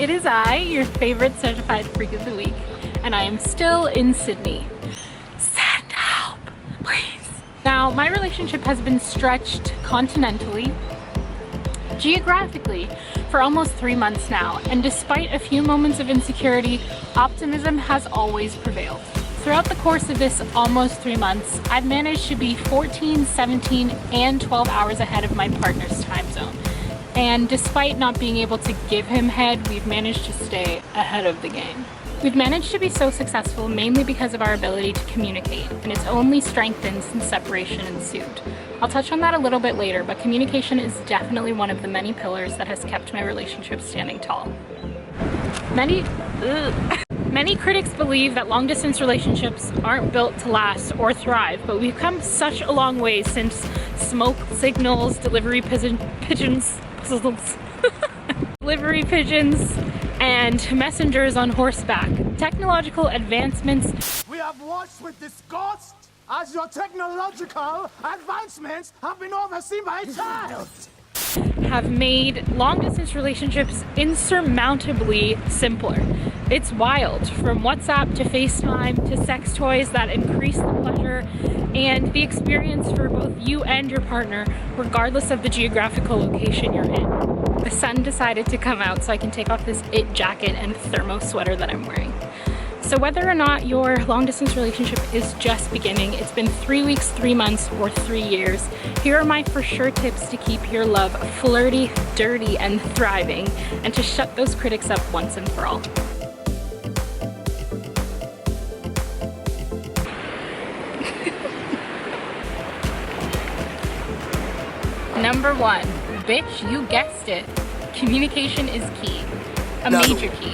It is I, your favorite certified freak of the week, and I am still in Sydney. Send help, please. Now, my relationship has been stretched continentally, geographically, for almost 3 months now, and despite a few moments of insecurity, optimism has always prevailed. Throughout the course of this almost 3 months, I've managed to be 14, 17, and 12 hours ahead of my partner's time zone. And despite not being able to give him head, we've managed to stay ahead of the game. We've managed to be so successful mainly because of our ability to communicate, and it's only strengthened since separation ensued. I'll touch on that a little bit later, but communication is definitely one of the many pillars that has kept my relationship standing tall. Many critics believe that long-distance relationships aren't built to last or thrive, but we've come such a long way since smoke signals, delivery pigeons, delivery pigeons, and messengers on horseback. Technological advancements. We have watched with disgust as your technological advancements have been overseen by a child. Have made long-distance relationships insurmountably simpler. It's wild, from WhatsApp to FaceTime to sex toys that increase the pleasure and the experience for both you and your partner, regardless of the geographical location you're in. The sun decided to come out so I can take off this IT jacket and thermo sweater that I'm wearing. So whether or not your long-distance relationship is just beginning, it's been 3 weeks, 3 months, or 3 years, here are my for sure tips to keep your love flirty, dirty, and thriving, and to shut those critics up once and for all. Number 1, bitch, you guessed it. Communication is key. A major key.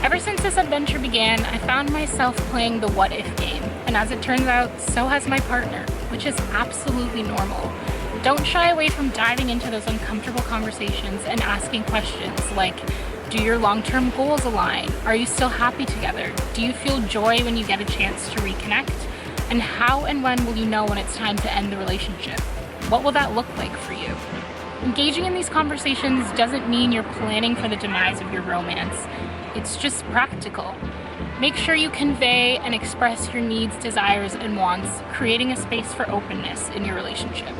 Ever since this adventure began, I found myself playing the what if game, and as it turns out, so has my partner, which is absolutely normal. Don't shy away from diving into those uncomfortable conversations and asking questions like, do your long-term goals align? Are you still happy together? Do you feel joy when you get a chance to reconnect? And how and when will you know when it's time to end the relationship? What will that look like for you? Engaging in these conversations doesn't mean you're planning for the demise of your romance. It's just practical. Make sure you convey and express your needs, desires, and wants, creating a space for openness in your relationship.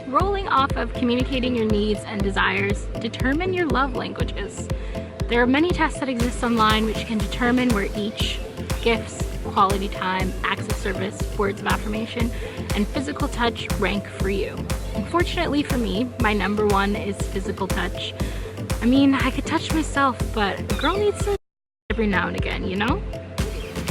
Rolling off of communicating your needs and desires, determine your love languages. There are many tests that exist online which can determine where each gifts, quality time, acts of service, words of affirmation, and physical touch rank for you. Unfortunately for me, my number 1 is physical touch. I mean, I could touch myself, but a girl needs to every now and again, you know?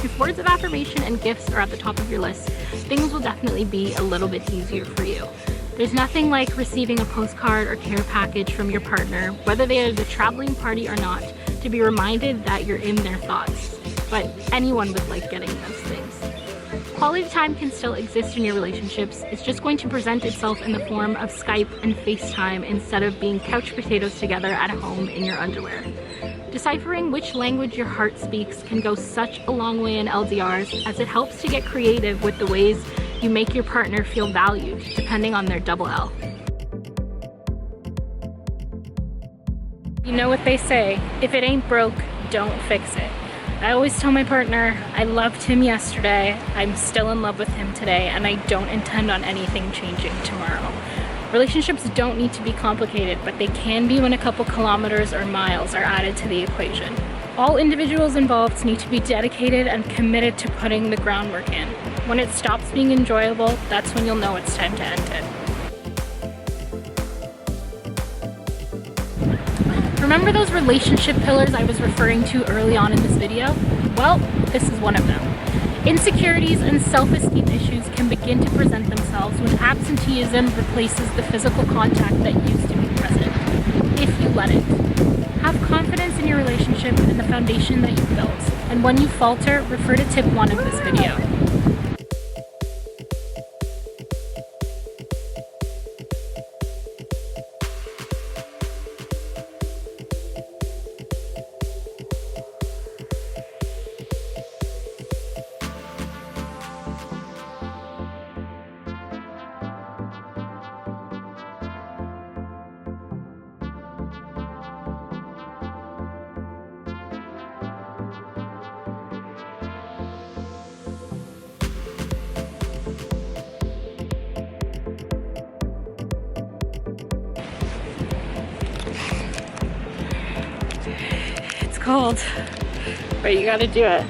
If words of affirmation and gifts are at the top of your list, things will definitely be a little bit easier for you. There's nothing like receiving a postcard or care package from your partner, whether they are the traveling party or not, to be reminded that you're in their thoughts. But anyone would like getting those things. Quality time can still exist in your relationships. It's just going to present itself in the form of Skype and FaceTime instead of being couch potatoes together at home in your underwear. Deciphering which language your heart speaks can go such a long way in LDRs, as it helps to get creative with the ways you make your partner feel valued, depending on their double L. You know what they say, if it ain't broke, don't fix it. I always tell my partner, I loved him yesterday, I'm still in love with him today, and I don't intend on anything changing tomorrow. Relationships don't need to be complicated, but they can be when a couple kilometers or miles are added to the equation. All individuals involved need to be dedicated and committed to putting the groundwork in. When it stops being enjoyable, that's when you'll know it's time to end it. Remember those relationship pillars I was referring to early on in this video? Well, this is one of them. Insecurities and self-esteem issues can begin to present themselves when absenteeism replaces the physical contact that used to be present, if you let it. Have confidence in your relationship and the foundation that you've built, and when you falter, refer to tip 1 of this video. cold, but you gotta do it.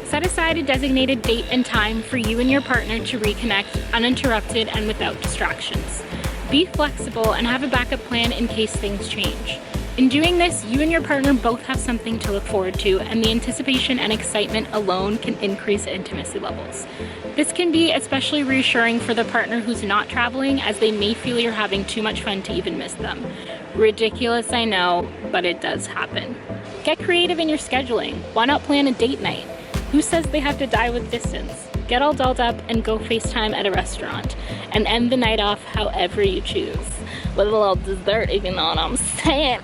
Set aside a designated date and time for you and your partner to reconnect uninterrupted and without distractions. Be flexible and have a backup plan in case things change. In doing this, you and your partner both have something to look forward to, and the anticipation and excitement alone can increase intimacy levels. This can be especially reassuring for the partner who's not traveling, as they may feel you're having too much fun to even miss them. Ridiculous, I know, but it does happen. Get creative in your scheduling. Why not plan a date night? Who says they have to die with distance? Get all dolled up and go FaceTime at a restaurant and end the night off however you choose. With a little dessert, if you know what I'm saying.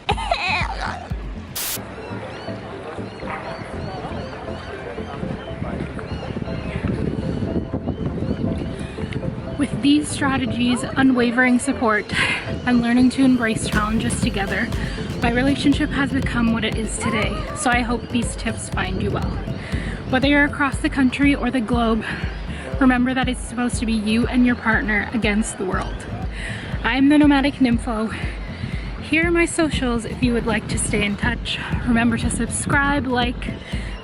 With these strategies, unwavering support, and learning to embrace challenges together, my relationship has become what it is today, so I hope these tips find you well. Whether you're across the country or the globe, remember that it's supposed to be you and your partner against the world. I'm the Nomadic Nympho. Here are my socials if you would like to stay in touch. Remember to subscribe, like,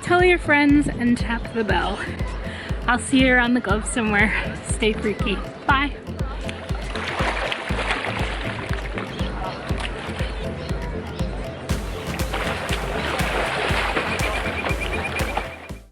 tell your friends, and tap the bell. I'll see you around the globe somewhere. Stay freaky. Bye.